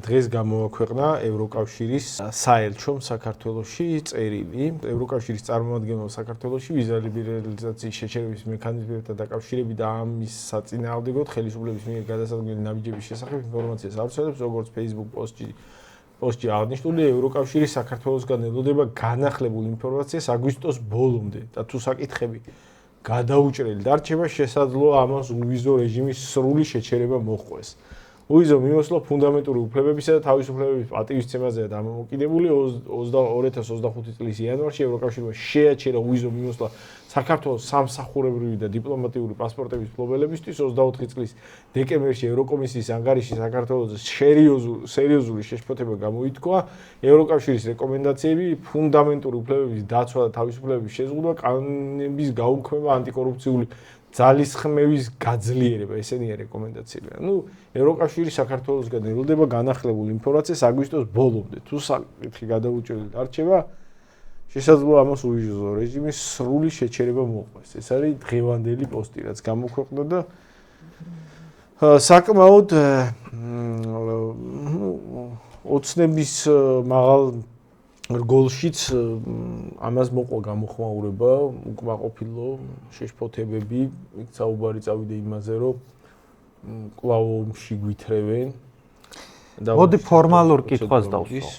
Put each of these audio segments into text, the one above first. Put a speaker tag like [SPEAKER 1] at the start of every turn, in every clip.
[SPEAKER 1] დღეს გამოაქვეყნა ევროკავშირის საელჩომ საქართველოში წერილი. ევროკავშირის წარმომადგენლობა საქართველოში ვიზა ლიბერალიზაციის შეჩერების მექანიზმებთან დაკავშირებით და ამის საწინააღმდეგოდ ხელისუფლების მიერ გადასადგმელი ნაბიჯების შესახებ ინფორმაციას ავრცელებს, როგორც Facebook პოსტში აღნიშნული, ევროკავშირის საქართველოსგან ელოდება განახლებულ ინფორმაციას აგვისტოს ბოლომდე და თუ საკითხები გადაუჭრელი დარჩება, შესაძლოა ამას უვიზო რეჟიმის სრული შეჩერება მოჰყვეს. უვიზო მიმოსვლა ფუნდამენტური უფლებებისა და თავისუფლებების პატივისცემაზეა დამოკიდებული. 2025 წლის იანვარში ევროკავშირმა შეაჩერა უვიზო მიმოსვლა საქართველოს სამსახურებრივი და დიპლომატიური პასპორტების მფლობელებისთვის. 24 წლის დეკემბერში ევროკომისიის ანგარიში საქართველოს სერიოზული შეშფოთება გამოითქვა. ევროკავშირის რეკომენდაციები ფუნდამენტური უფლებების დაცვა და თავისუფლებების შეზღუდვა, კანონების გაუქმება, ანტიკორუფციული ძალისხმევის გაძლიერება, ესენია რეკომენდაციები. ევროკავშირი საქართველოსგან ელოდება განახლებულ ინფორმაციას აგვისტოს ბოლომდე. თუ საკითხი გადაუჭრელი დარჩება, შესაძლოა ამას უვიზო რეჟიმის სრული შეჩერება მოჰყვეს. ეს არის დღევანდელი პოსტი, რაც გამოქვეყნდა და საკმაოდ ოცნების მაღალ რგოლშიც ამას მოყვა გამოხმაურება, უკმაყოფილო შეშფოთებები, საუბარი წავიდა იმაზე, რომ კვლავ ომში გვითრევენ.
[SPEAKER 2] მოდი ფორმალურ კითხვას დავსვო.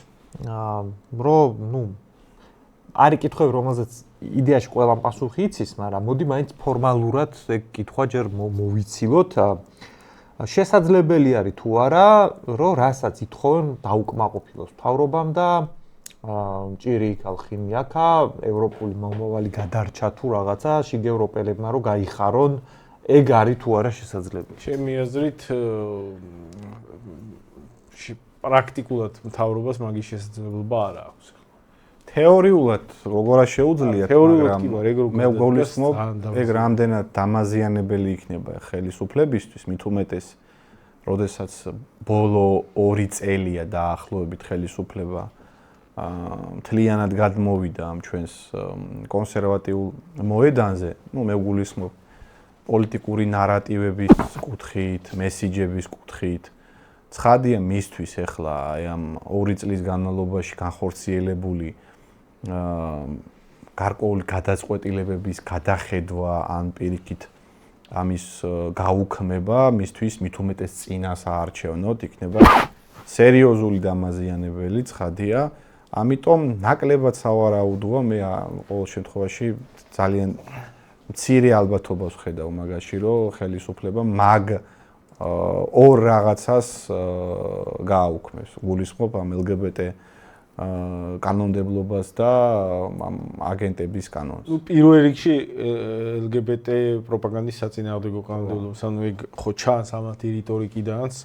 [SPEAKER 2] არის კითხვები, რომელზეც იდეაში ყველამ პასუხი იცის, მაგრამ მოდი მაინც ფორმალურად ეგ კითხვა ჯერ მოვიცილოთ. შესაძლებელი არის თუ არა, რომ რასაც ითხოვენ დაუკმაყოფილოს მთავრობამ და ჭირი ხალხინი აქა ევროპული მომავალი გადარჩა თუ რაღაცა შიგ ევროპელებმა რომ გაიხარონ, ეგ არის თუ არა შესაძლებელი.
[SPEAKER 1] ჩემი აზრით პრაქტიკულად მთავრობას მაგის შესაძლებლობა არ აქვს.
[SPEAKER 3] თეორიულად როგორ შეუძლიათ,
[SPEAKER 1] მაგრამ
[SPEAKER 3] მე ვგულისხმობ, ეგ რამდენად დამაზიანებელი იქნება ხელისუფლებისთვის, მით უმეტეს, როდესაც ბოლო 2 წელია დაახლოებით ხელისუფლება მთლიანად გადმოვიდა ამ ჩვენს კონსერვატიულ მოედანზე, მე ვგულისხმობ პოლიტიკური ნარატივების კუთხით, მესიჯების კუთხით. ცხადია მისთვის ახლა ამ 2 წლის განმავლობაში განხორციელებული გარკვეული გადაწყვეტილებების გადახედვა ან პირიქით ამის გაუქმება მისთვის მით უმეტეს წინასაარჩევნოდ იქნება სერიოზული დამაზიანებელი, ცხადია. ამიტომ ნაკლებად სავარაუდოა, მე ყოველ შემთხვევაში ძალიან მცირე ალბათობას ვხედავ მაგაში, რომ ხელისუფლება მაგ ორ რაღაცას გააუქმებს. გულისხმობ ამ LGBT კანონმდებლობას და ამ აგენტების კანონს.
[SPEAKER 1] პირველ რიგში LGBT პროპაგანდის საწინააღმდეგო კანონმდებლობას, ეგ ხო ჩანს ამათი რიტორიკიდანაც.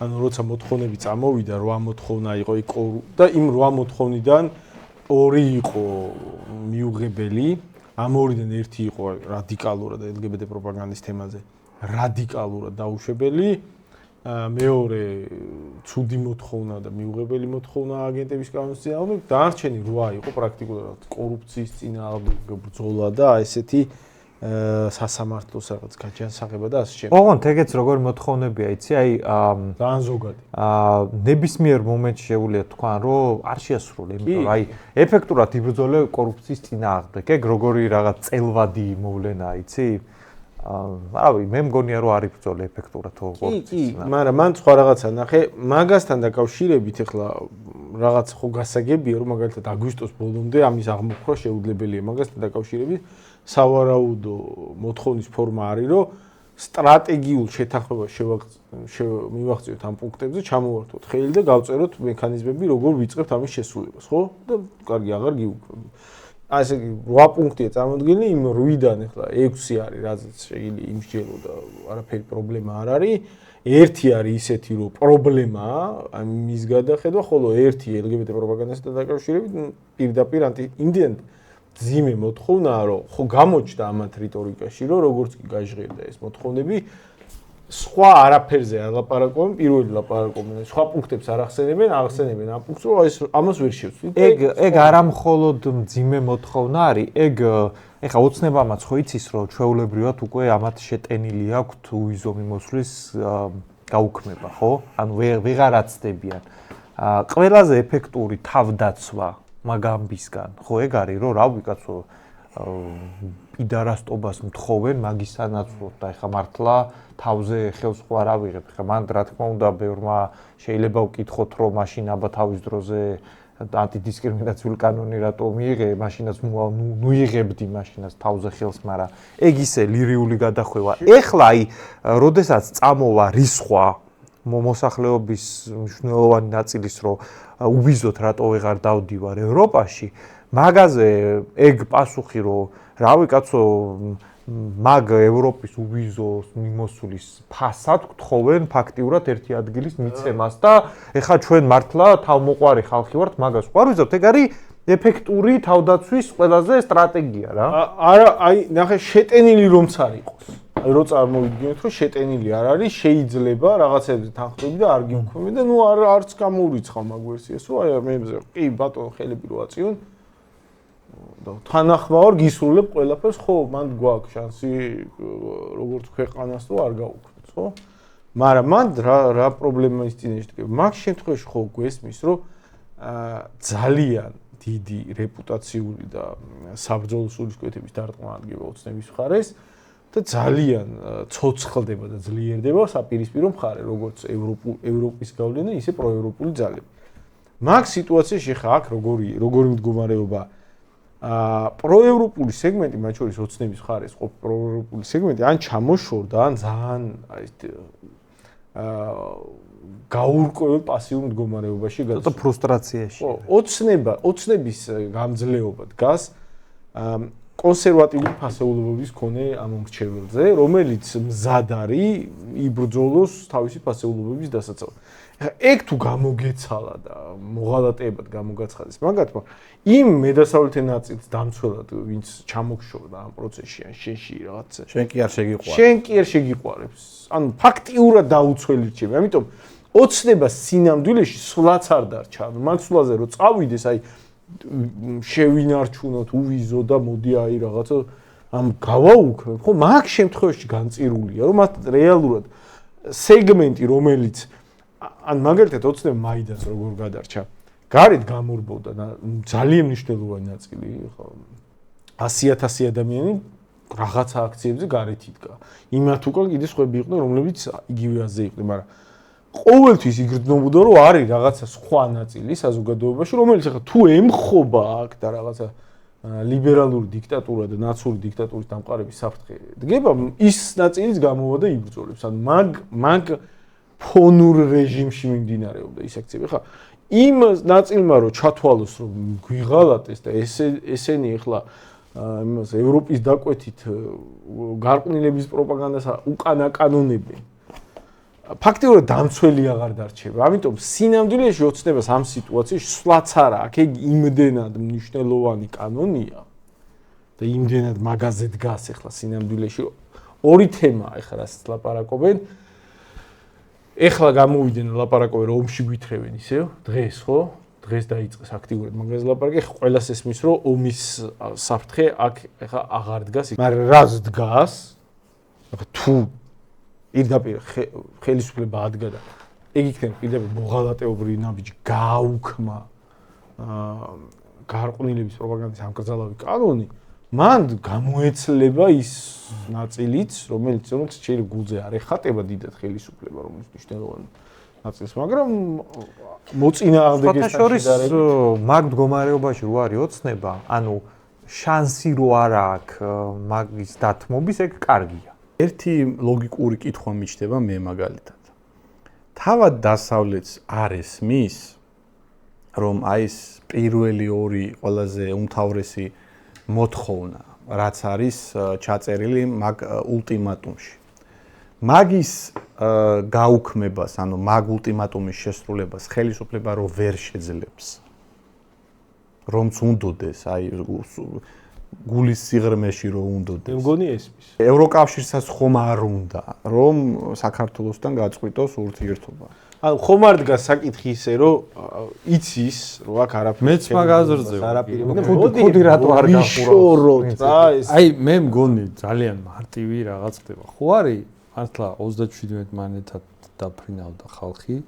[SPEAKER 1] როცა მოთხოვნები წამოვიდა, 8 მოთხოვნა იყო და იმ 8 მოთხოვნიდან 2 იყო მიუღებელი. ამ ორიდან ერთი იყო რადიკალურად LGBT პროპაგანდის თემაზე, რადიკალურად დაუშვებელი. მეორე ცუდი მოთხოვნა და მიუღებელი მოთხოვნა აგენტების კანონის წინააღმდეგ. დანარჩენი 8 იყო პრაქტიკულად კორუფციის წინააღმდეგ ბრძოლა და ესეთი სასამართლოს რაღაც გაჯანსაღება და ასე შემდეგ.
[SPEAKER 2] ოღონდ ეგეც როგორი მოთხოვნებია, იცი,
[SPEAKER 1] ძალიან ზოგადი.
[SPEAKER 2] ნებისმიერ მომენტში შეუძლია თქვან, რომ არ შეასრულე, იმიტომ რომ ეფექტურად იბრძოლე კორუფციის წინააღმდეგ. ეგ როგორი რაღაც წელვადი მოვლენაა, იცი? რავი, მე მგონია რომ არ იბრძოლე ეფექტურად კორუფციის წინააღმდეგ.
[SPEAKER 1] მაგრამ მან სხვა რაღაცა ნახე, მაგასთან დაკავშირებით ახლა რაღაც ხო გასაგებია, რომ მაგალითად აგვისტოს ბოლომდე ამის აღმოფხვრა შეუძლებელია. მაგასთან დაკავშირებით სავარაუდო მოთხოვნის ფორმა არის, რომ სტრატეგიულ შეთანხმებას მივაღწიოთ ამ პუნქტებზე, ჩამოვართოთ ხელი და გავწეროთ მექანიზმები, როგორ ვიწყებთ ამის შესრულებას, ხო? და კარგი, აღარ გიუქმებ. ასე 8 პუნქტია წარმოდგენილი, იმ 8-დან ახლა 6 არის, რაც შეიძლება იმსჯელო და არაფერი პრობლემა არ არის. ერთი არის ისეთი, რომ პრობლემაა ამის გადახედვა, ხოლო ერთი LGBT პროპაგანდასთან დაკავშირებით პირდაპირ იმდენ ძიმე მოთხოვნაა, რომ ხო გამოჩნდა ამათ რიტორიკაში, რომ როგორც კი გაჟღერდა ეს მოთხოვნები, სხვა არაფერზე არ ლაპარაკობენ, პირველი ლაპარაკობენ, სხვა პუნქტებს არ ახსენებენ ამ პუნქტს, რომ ამას ვერ შევცვლით.
[SPEAKER 2] ეგ არა მხოლოდ მძიმე მოთხოვნა არის, ეგ ეხა ოცნებამაც ხო იცის, რომ ჩვეულებრივად უკვე ამათ შეტენილი აქვთ უვიზო მიმოსვლის გაუქმება, ხო? ანუ ვეღარ აცდებიან. ყველაზე ეფექტური თავდაცვა მაგ ამბისგან, ხო ეგ არის, რომ რავი კაცო, პიდარასტობას მთხოვენ მაგის სანაცვლოდ და ეხა მართლა თავზე ხელს ხო არ ავიღებ. ეხა მან რა თქმა უნდა ბევრმა შეიძლება ვკითხოთ, რომ მაშინ აბა თავის დროზე ანტიდისკრიმინაციული კანონი რატო მიიღე, მაშინაც ნუ იღებდი მაშინაც თავზე ხელს, მაგრამ ეგ ისე ლირიული გადახვევა. ეხლა აი, როდესაც წამოვა რისხვა მოსახლეობის მნიშვნელოვანი ნაწილის, რომ უბიზოთ რატო ვეღარ დავდივარ ევროპაში, მაგაზე ეგ პასუხი, რომ რავი კაცო, მაგ ევროპის უბიზოს მიმოსulis ფასად გთხოვენ ფაქტიურად ერთი ადგილის მიცემას და ეხა ჩვენ მართლა თავმოყვარი ხალხი ვართ, მაგას ვყარ ვიზავთ, ეგ არის ეფექტური თავდაცვის ყველაზე სტრატეგია რა.
[SPEAKER 1] არა, აი, ნახე, შეტენილი რომც არ იყოს. აი, რო წარმოვიდგინოთ, რომ შეტენილი არ არის, შეიძლება რაღაცებზე თანხმდები და არ გიმქვები და ნუ არც გამოურიცხავ მაგ ვერსიას, რომ აი მეებზე კი ბატონო ხელები რო აწიონ და თანახმავარ გისრულებ ყველაფერს, ხო, მანდ გვაქვს შანსი როგორც ქვეყანას რომ არ გაუქმდეს, ხო? მაგრამ მანდ რა პრობლემის წინაშე დგება? მაგ შემთხვევაში ხო გვესმის, რომ ძალიან დიდი რეპუტაციული და საბრძოლო სულისკვეთების დარტყმა ადგება ოცნების მხარეს და ძალიან ცოცხლდება და ძლიერდება საპირისპირო მხარე, როგორც ევროპის გავლენა, ისე პროევროპული ძალები. მაგ სიტუაციაში ხა აქ როგორი მდგომარეობა პროევროპული სეგმენტი, მათ შორის ოცნების მხარეს ყოფ პროევროპული სეგმენტი, ან ჩამოშორდა, ან ძალიან გაურკვეველ პასიურ მდგომარეობაში
[SPEAKER 2] ცოტა ფრუსტრაციაში.
[SPEAKER 1] ხო, ოცნების გამძლეობა დგას კონსერვატიული ფასეულობების მქონე ამომრჩეველზე, რომელიც მზად არის იბრძოლოს თავისი ფასეულობების დასაცავად. ეგ თუ გამოგეცალა და მოღალატეებად გამოგაცხადეს მაგათმა, იმ მედასავლეთე ნაწილს დამცველად, ვინც ჩამოგშორდა ამ პროცესში, ან შენში რაღაცა.
[SPEAKER 3] შენ კი არ შეგიყვარებს.
[SPEAKER 1] შენ კი არ შეგიყვარებს. ანუ ფაქტიურად დაუცველი რჩება. ამიტომ ოცნება სინამდვილეში სულაც არ დარჩა. ანუ მაგ სულაზე რომ წავიდეს, აი შევინარჩუნოთ უვიზო და მოდი აი რაღაცა ამ გავაუქმებ, ხო, მაგ შემთხვევაში განწირულია, რომ მათ რეალურად სეგმენტი, რომელიც ან მაგალითად ოცნება მაიდანს როგორ გადარჩა, გარეთ გამორბოდა და ძალიან მნიშვნელოვანი ნაწილი, ხო, 100,000 ადამიანი რაღაცა აქციებზე გარეთ იდგა. იმათ უკან კიდე სხვები იყვნენ, რომლებიც იგივე აზზე იყვნენ, მაგრამ ყოველთვის იგრძნობოდა, რომ არის რაღაცა სხვა ნაწილი საზოგადოებაში, რომელიც ახლა თუ ემხობა აქ და რაღაცა ლიბერალური დიქტატურა და ნაცური დიქტატურის დამყარების საფრთხე დგება, ის ნაწილიც გამოვა და იბრძოლებს. ანუ მაგ ფონურ რეჟიმში მიმდინარეობდა ის აქციები. ხა იმ ნაწილმა რომ ჩათვალოს, რომ გვიღალატეს და ესენი ახლა იმას ევროპის დაკვეთით გარყვნილების პროპაგანდას უკან აკანონებენ. ფაქტიურად დამცველი აღარ დარჩება. ამიტომ სინამდვილეში ოცნებას ამ სიტუაციაში სვლაც არა აქვს. ეგ იმდენად მნიშვნელოვანი კანონია და იმდენად მაგაზე დგას ახლა სინამდვილეში ორი თემა ახლა რასაც ლაპარაკობენ. ეხლა გამოვიდნენ ლაპარაკობენ რომ ომში გვითხრევენ ისევ დღეს, ხო? დღეს დაიწყეს აქტიურად მაგაზე ლაპარაკი. ახლა ყველას ესმის რომ ომის საფრთხე აქ ახლა აღარ დგას. მაგრამ რას დგას? ახლა თუ პირდაპირ ხელისუფლება ადგა და ეგ იქნება პირდაპირ მოღალატეობრივი ნაბიჯი გააუქმა გარყვნილების პროპაგანდის ამკრძალავი კანონი, მან გამოეცლება ის ნაწილიც, რომელიც შეიძლება გულზე არ ეხატება დიდად ხელისუფლება, რომელიც მნიშვნელოვანი ნაწილს, მაგრამ მოწინააღმდეგესთან შედარებით
[SPEAKER 2] მაგ მდგომარეობაში რო არის ოცნება, ანუ შანსი რო არ აქვს მაგის დათმობის, ეგ კარგია.
[SPEAKER 3] ერთი ლოგიკური კითხვა მიჩნდება მე მაგალითად. თავად დასავლეთს არ ესმის, რომ აი ეს პირველი ორი ყველაზე უმთავრესი მოთხოვნა, რაც არის ჩაწერილი მაგ ულტიმატუმში. მაგის გაუქმებას, ანუ მაგ ულტიმატუმის შესრულებას ხელისუფლება რო ვერ შეძლებს. რომც უნდოდეს, აი გულის სიღრმეში რო უნდოდეს.
[SPEAKER 1] მე მგონი ესმის.
[SPEAKER 3] ევროკავშირსაც ხომ არ უნდა, რომ საქართველოსთან გაწყვიტოს ურთიერთობა.
[SPEAKER 1] ანუ ხომ არ დგას საკითხი ისე, რომ იცის, რომ აქ არაფერი.
[SPEAKER 4] მეც მაგ აზრზე ვარ.
[SPEAKER 2] ხოდი რატო არ
[SPEAKER 1] გახუროთ რა ეს.
[SPEAKER 4] აი მე მგონი ძალიან მარტივი რაღაც ხდება. ხო არის მართლა 37 მანეთად დაფრინავდა ხალხი.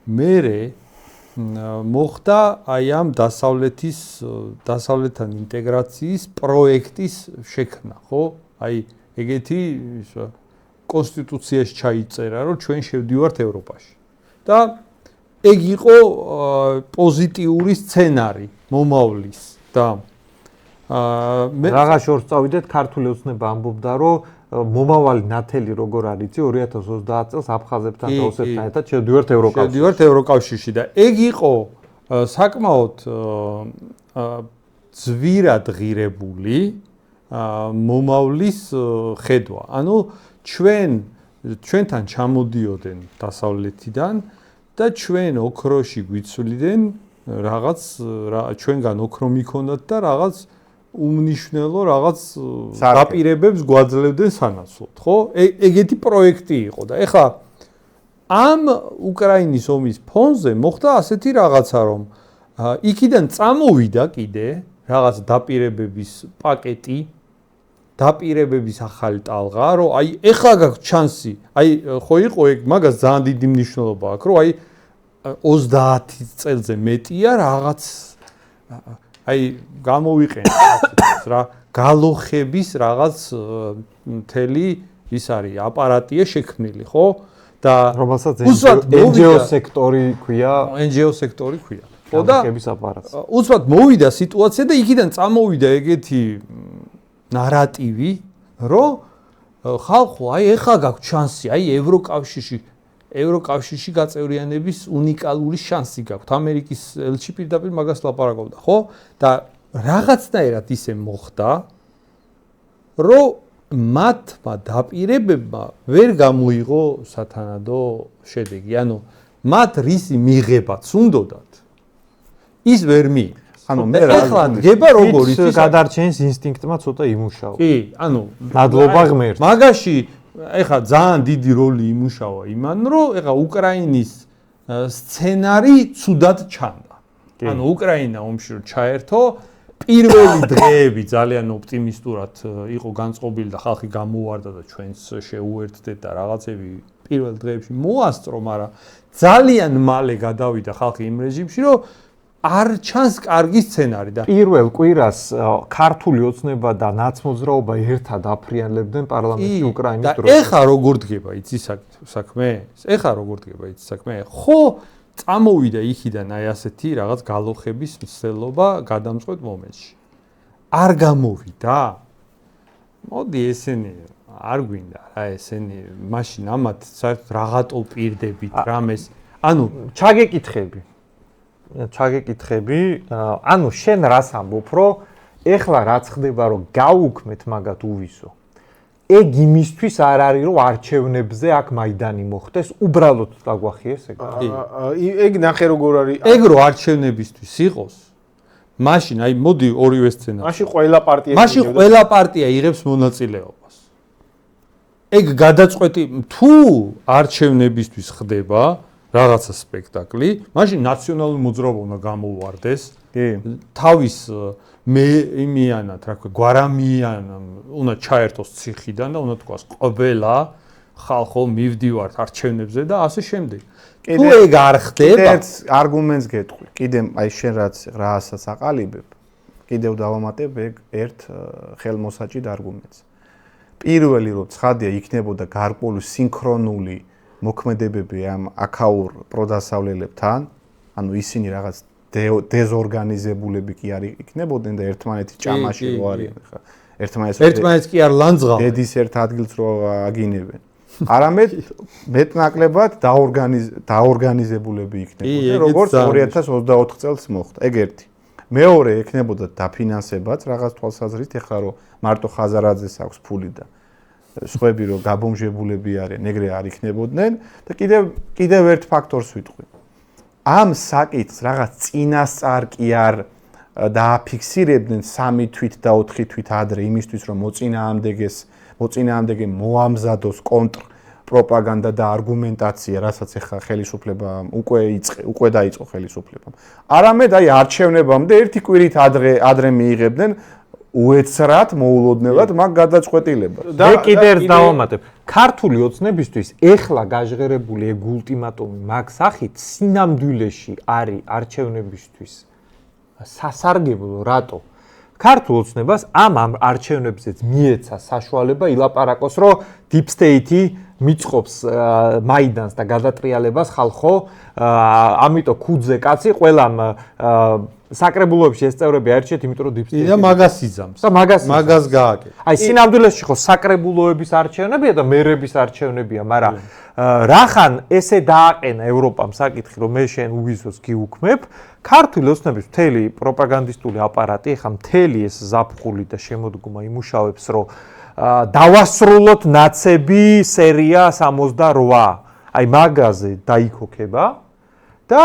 [SPEAKER 4] მერე მოხდა აი ამ დასავლეთთან ინტეგრაციის პროექტის შექმნა, ხო? აი ეგეთი კონსტიტუციაში ჩაიწერა, რომ ჩვენ შევდივართ ევროპაში. და ეგ იყო პოზიტიური სცენარი მომავლის და
[SPEAKER 2] რაღაც შორს წავიდეთ, ქართული ოცნება ამბობდა, რომ მომავალი ნათელი როგორ არის, 2030 წელს აფხაზებთან და ოსეთთან ერთად შევდივართ ევროკავშირში.
[SPEAKER 4] შევდივართ ევროკავშირში და ეგ იყო საკმაოდ ძვირად ღირებული მომავლის ხედვა. ანუ ჩვენთან ჩამოდიოდნენ დასავლეთიდან და ჩვენ ოქროში გვიცვლიდნენ რაღაც ჩვენგან ოქრო მიქონდათ და რაღაც უმნიშვნელო რაღაც დაპირებებს გვაძლევდნენ სანაცვლოდ, ხო? ეგეთი პროექტი იყო და ეხლა ამ უკრაინის ომის ფონზე მოხდა ასეთი რაღაცა, რომ იქიდან წამოვიდა კიდე რაღაც დაპირებების პაკეტი, დაპირებების ახალი ტალღა, რომ აი ეხლა გაქვს ჩანსი, აი ხო იყო ეგ, მაგას ძალიან დიდი მნიშვნელობა აქვს, რომ აი 30 წელზე მეტია რაღაც აი გამოვიყენეთ რა გალოხების რაღაც მთელი ის არის აპარატია შექმნილი, ხო? და
[SPEAKER 2] რომელსაც NGO სექტორი ქვია,
[SPEAKER 4] NGO სექტორი ქვია. ხო და
[SPEAKER 2] გალოხების აპარატს.
[SPEAKER 4] უცბად მოვიდა სიტუაცია და იქიდან წამოვიდა ეგეთი ნარატივი, რომ ხალხო, აი ეხლა გაქვს ჩანსი, აი ევროკავშირში გაწევრიანების უნიკალური შანსი გაქვთ. ამერიკის ელჩი პირდაპირ მაგას ლაპარაკობდა, ხო? და რაღაცნაირად ისე მოხდა, რომ მათმა დაპირებებმა ვერ გამოიღო სათანადო შედეგი. ანუ მათ რისი მიღებაც უნდათ, ის ვერ მიიღეს. ანუ მე რა დგება როგორ იცის
[SPEAKER 2] გადარჩენის ინსტინქტმა ცოტა იმუშავა.
[SPEAKER 4] კი, ანუ
[SPEAKER 2] ნადლობა ღმერთს.
[SPEAKER 4] მაგაში ეხლა ძალიან დიდი როლი იმუშავა იმან, რომ ეხლა უკრაინის სცენარი ცუდად ჩანდა. ანუ უკრაინა ომში რომ ჩაერთო, პირველი დღეები ძალიან ოპტიმისტურად იყო განწყობილი და ხალხი გამოუვარდა და ჩვენს შეუერთდეთ და რაღაცები პირველ დღეებში მოასწრო, მაგრამ ძალიან მალე გადავიდა ხალხი იმ რეჟიმში, რომ არ ჩანს კარგი სცენარი და
[SPEAKER 2] პირველ კვირას ქართული ოცნება და ნაცმოძრაობა ერთად აფრიანებდნენ პარლამენტში უკრაინის დროს.
[SPEAKER 4] და ეხა როგორ დგება იცი საქმე? ეხა როგორ დგება იცი საქმე? ხო წამოვიდა იქიდან აი ასეთი რაღაც გალოხების მცდელობა გადამწყვეტ მომენტში. არ გამოვიდა? მოდი ესენი არ გვინდა რა ესენი მაშინ ამათ საერთოდ რაღაცო პირდებით რამეს ანუ ჩაგეკითხები, ანუ შენ რას ამბობ, რომ ეხლა რაც ხდება, რომ გაუქმეთ მაგათ უვისო. ეგ იმისთვის არ არის, რომ არჩევნებზე აქ მაიდანი მოხდეს, უბრალოდ დაგვახიეს ეგ.
[SPEAKER 1] ეგ ნახე როგორ არის.
[SPEAKER 4] ეგ რო არჩევნებისთვის იყოს, მაშინ აი მოდი ორივე სცენარი.
[SPEAKER 1] მაშინ
[SPEAKER 4] ყველა პარტია იღებს მონაწილეობას. ეგ გადაწყვეტი თუ არჩევნებისთვის ხდება რაღაცა სპექტაკლი, მაშინ ნაციონალური მოძრაობა უნდა გამოვარდეს.
[SPEAKER 3] კი.
[SPEAKER 4] თავის იმიანად, რა ქვია, გვარამიანა უნდა ჩაერთოს ციხიდან და უნდა თქვას ყველა ხალხო მივდივართ არჩევნებზე და ასე შემდეგ. თუ ეგ არ ხდება,
[SPEAKER 3] კიდე ერთ არგუმენტს გეტყვი. კიდე აი შენ რასაც აყალიბებ, კიდევ დავამატებ ეგ ერთ ხელმოსაჭიდ არგუმენტს. პირველი რომ ცხადია იქნებოდა გარკვეული სინქრონული მოქმედებები ამ აქაურ პროდასავლელებთან, ანუ ისინი რაღაც დეზორგანიზებულები კი არ იქნებოდნენ და ერთმანეთის ჭამაში რო არიან ხა.
[SPEAKER 4] ერთმანეთს კი არ ლანძღავენ.
[SPEAKER 3] დედის ერთ ადგილს რო აგინებენ. არამედ მეტნაკლებად დაორგანიზებულები იქნებოდნენ, როგორც 2024 წელს მოხდა. ეგ ერთი. მეორე ექნებოდა დაფინანსებაც რაღაც თვალსაზრისით, ეხლა რომ მარტო ხაზარაძეს აქვს ფული და სხვები რომ გაბომჟებულები არიან, ეგრე არ იქნებოდნენ და კიდევ ერთ ფაქტორს ვიტყვი. ამ საკითხს რაღაც წინასწარ კი არ დააფიქსირებდნენ 3 თვით და 4 თვით ადრე იმისთვის რომ მოწინააღმდეგე მოამზადოს კონტრ პროპაგანდა და არგუმენტაცია, რასაც ახლა ხელისუფლება უკვე დაიწყო ხელისუფლებამ. არამედ აი არჩევნებამდე ერთი კვირით ადრე მიიღებდნენ უეცრად მოულოდნელად მაგ გადაწყვეტილებას.
[SPEAKER 2] მე კიდე ერთ დავამატებ. ქართული ოცნებისთვის ეხლა გაჟღერებული ეგ ულტიმატუმი მაგ სახით სინამდვილეში არის არჩევნებისთვის სასარგებლო, რატო? ქართულ ოცნებას ამ არჩევნებზეც მიეცა საშუალება ilaparaqos, რომ deep state-ი მიწყობს მაიდანს და გადატრიალებას ხალხო, ამიტომ ქუძე კაცი ყველამ საკრებულოებში ეს წევრები აერჩიეთ, იმიტომ რომ deep state-ი
[SPEAKER 4] და მაგას იძამს.
[SPEAKER 2] და
[SPEAKER 4] მაგას გააკეთე.
[SPEAKER 2] აი სინამდვილეში ხო საკრებულოების არჩევნებია და მერების არჩევნებია, მაგრამ რახან ესე დააყენა ევროპამ საკითხი, რომ მე შენ უვიზოს გიუქმებ, ქართული ოცნების მთელი პროპაგანდისტული აპარატი, ეხა მთელი ეს ზაფხული და შემოდგომა იმუშავებს, რომ დავასრულოთ ნაცები სერია 68. აი მაგაზე დაიქოქება და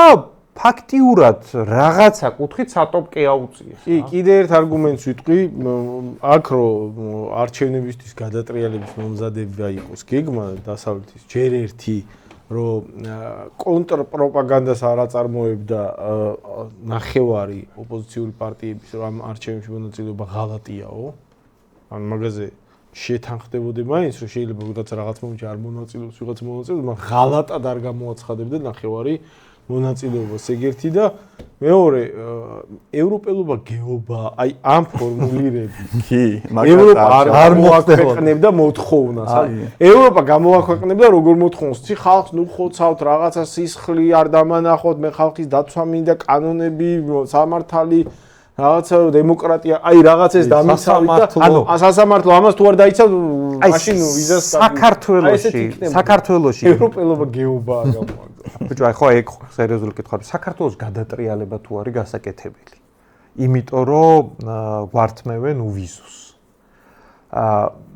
[SPEAKER 2] ფაქტიურად რაღაცა კუთხით სატოპკე აუწიეს.
[SPEAKER 1] კი, კიდე ერთ არგუმენტს ვიტყვი, აქ რომ არჩევნებისთვის გადატრიალების მომზადება იყოს გეგმა დასავლეთის ჯერ ერთი რომ კონტრპროპაგანდას არ აწარმოებდა ნახევარი ოპოზიციური პარტიების რომ ამ არჩევნებში მონაწილეობა ღალატიაო. ან მაგაზე შეთანხმდებოდი მაინც რომ შეიძლება ვიღაც რაღაც მომენტში არ მონაწილეობს, ვიღაც მონაწილეობს, მაგრამ ღალატად არ გამოაცხადებდა ნახევარი მონაწილეობას ეგერთი და მეორე ევროპელობა გეობა აი ამ ფორმულირები
[SPEAKER 3] კი
[SPEAKER 1] ევროპა არ მოაქვეყნებდა მოთხოვნას ევროპა გამოაქვეყნებდა როგორ მოთხოვნას ცი ხალხს ნუ ხოცავთ რაღაცა სისხლი არ დამანახოთ მე ხალხის დაცვა მინდა კანონები სამართალი რაღაცა დემოკრატია აი რაღაც ეს დამიცავით და ანუ სასამართლო ამას თუ არ დაიცავ მაშინ ვიზას
[SPEAKER 2] საქართველოში
[SPEAKER 1] ევროპელობა გეობაა გამოაგდა
[SPEAKER 2] ბიჭო, აი ხო ეგ სერიოზული კითხვა. საქართველოს გადატრიალება თუ არის გასაკეთებელი. იმიტომ რომ გვართმევენ უვიზოს.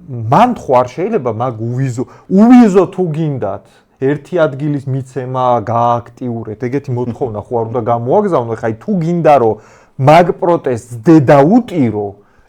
[SPEAKER 2] მან თუ არ შეიძლება მაგ უვიზო თუ გინდათ ერთი ადგილის მიცემა გააქტიურეთ. ეგეთი მოთხოვნა ხო არ უნდა გამოაგზავნო. ხა თუ გინდა რომ მაგ პროტესტს დედაუტირო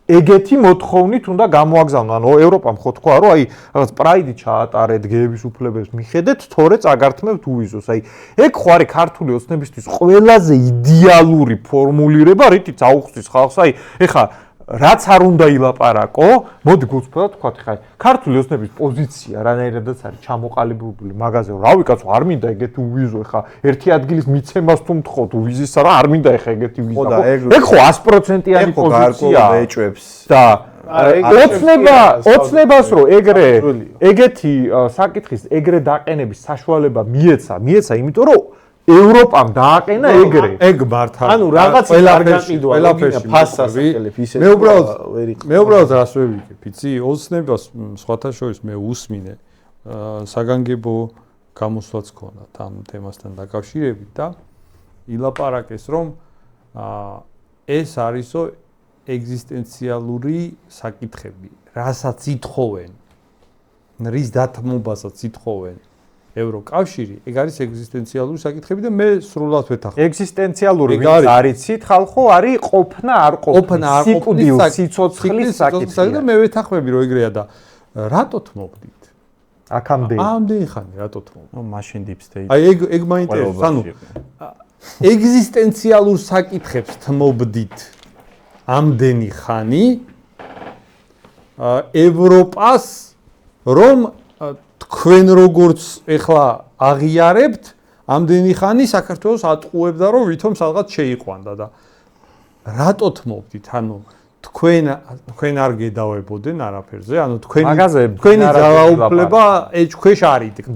[SPEAKER 2] ეგეთი მოთხოვნით უნდა გამოაგზავნო. ანუ ევროპამ ხო თქვა რომ აი რაღაც პრაიდი ჩაატარეთ, გეების უფლებებს მიხედეთ, თორე წაგართმევთ უვიზოს. აი ეგ ხო არის ქართული ოცნებისთვის ყველაზე იდეალური ფორმულირება, რითიც აუხსნის ხალხს. აი ეხა რაც არ უნდა ილაპარაკო, მოდი გულწრფელად თქვა, ხა ქართული ოცნების პოზიცია რანაირადაც არის ჩამოყალიბებული მაგაზე, რომ რავი კაცო, არ მინდა ეგეთი უვიზო, ხა ერთი ადგილის მიცემას თუ მთხოვთ უვიზისა რა, არ მინდა ეხა ეგეთი ვიზა. ეგ ხო 100%-იანი პოზიციაა.
[SPEAKER 3] ეჭვებს
[SPEAKER 2] და ოცნებას რო ეგეთი საკითხის ეგრე დაყენების საშუალება მიეცა, იმიტომ რომ ევროპამ დააყენა ეგრე.
[SPEAKER 4] ეგ მართალია.
[SPEAKER 1] ანუ რაღაც არ გაყიდვა, ფასას აკელებ ისე.
[SPEAKER 4] მე უბრალოდ რას ვევიგებ, იცი? ოცნებას სხვათა შორის მე უსმინე საგანგებო გამოსვლაც ქონათ ამ თემასთან დაკავშირებით და ილაპარაკეს რომ ეს არისო ეგზისტენციალური საკითხები, რასაც ითხოვენ, რის დათმობასაც ითხოვენ ევროკავშირი, ეგ არის ეგზისტენციალური საკითხები და მე სრულად ვეთახმები.
[SPEAKER 2] ეგზისტენციალური ვინც არიცით, ხალხო არის ყოფნა არ ყოფნა, სიცოცხლის საკითხი
[SPEAKER 4] და მე ვეთახმები რომ ეგრეა და რატო თმობდით? ამდენი ხანი რატო თმობდით?
[SPEAKER 3] ნუ მაშინ deep state.
[SPEAKER 4] აი ეგ მაინტერესებს, ანუ ეგზისტენციალურ საკითხებს თმობდით ამდენი ხანი ევროპას რომ თქვენ როგორც ეხლა აღიარებთ, ამდენი ხანი საქართველოს ატყუებდა რომ ვითომ სადღაც შეიყვანდა და რატო თმობდით? ანუ თქვენ არ გედავებოდენ არაფერზე, ანუ თქვენი ძალაუფლება ეჭქვეშ არ იდგა.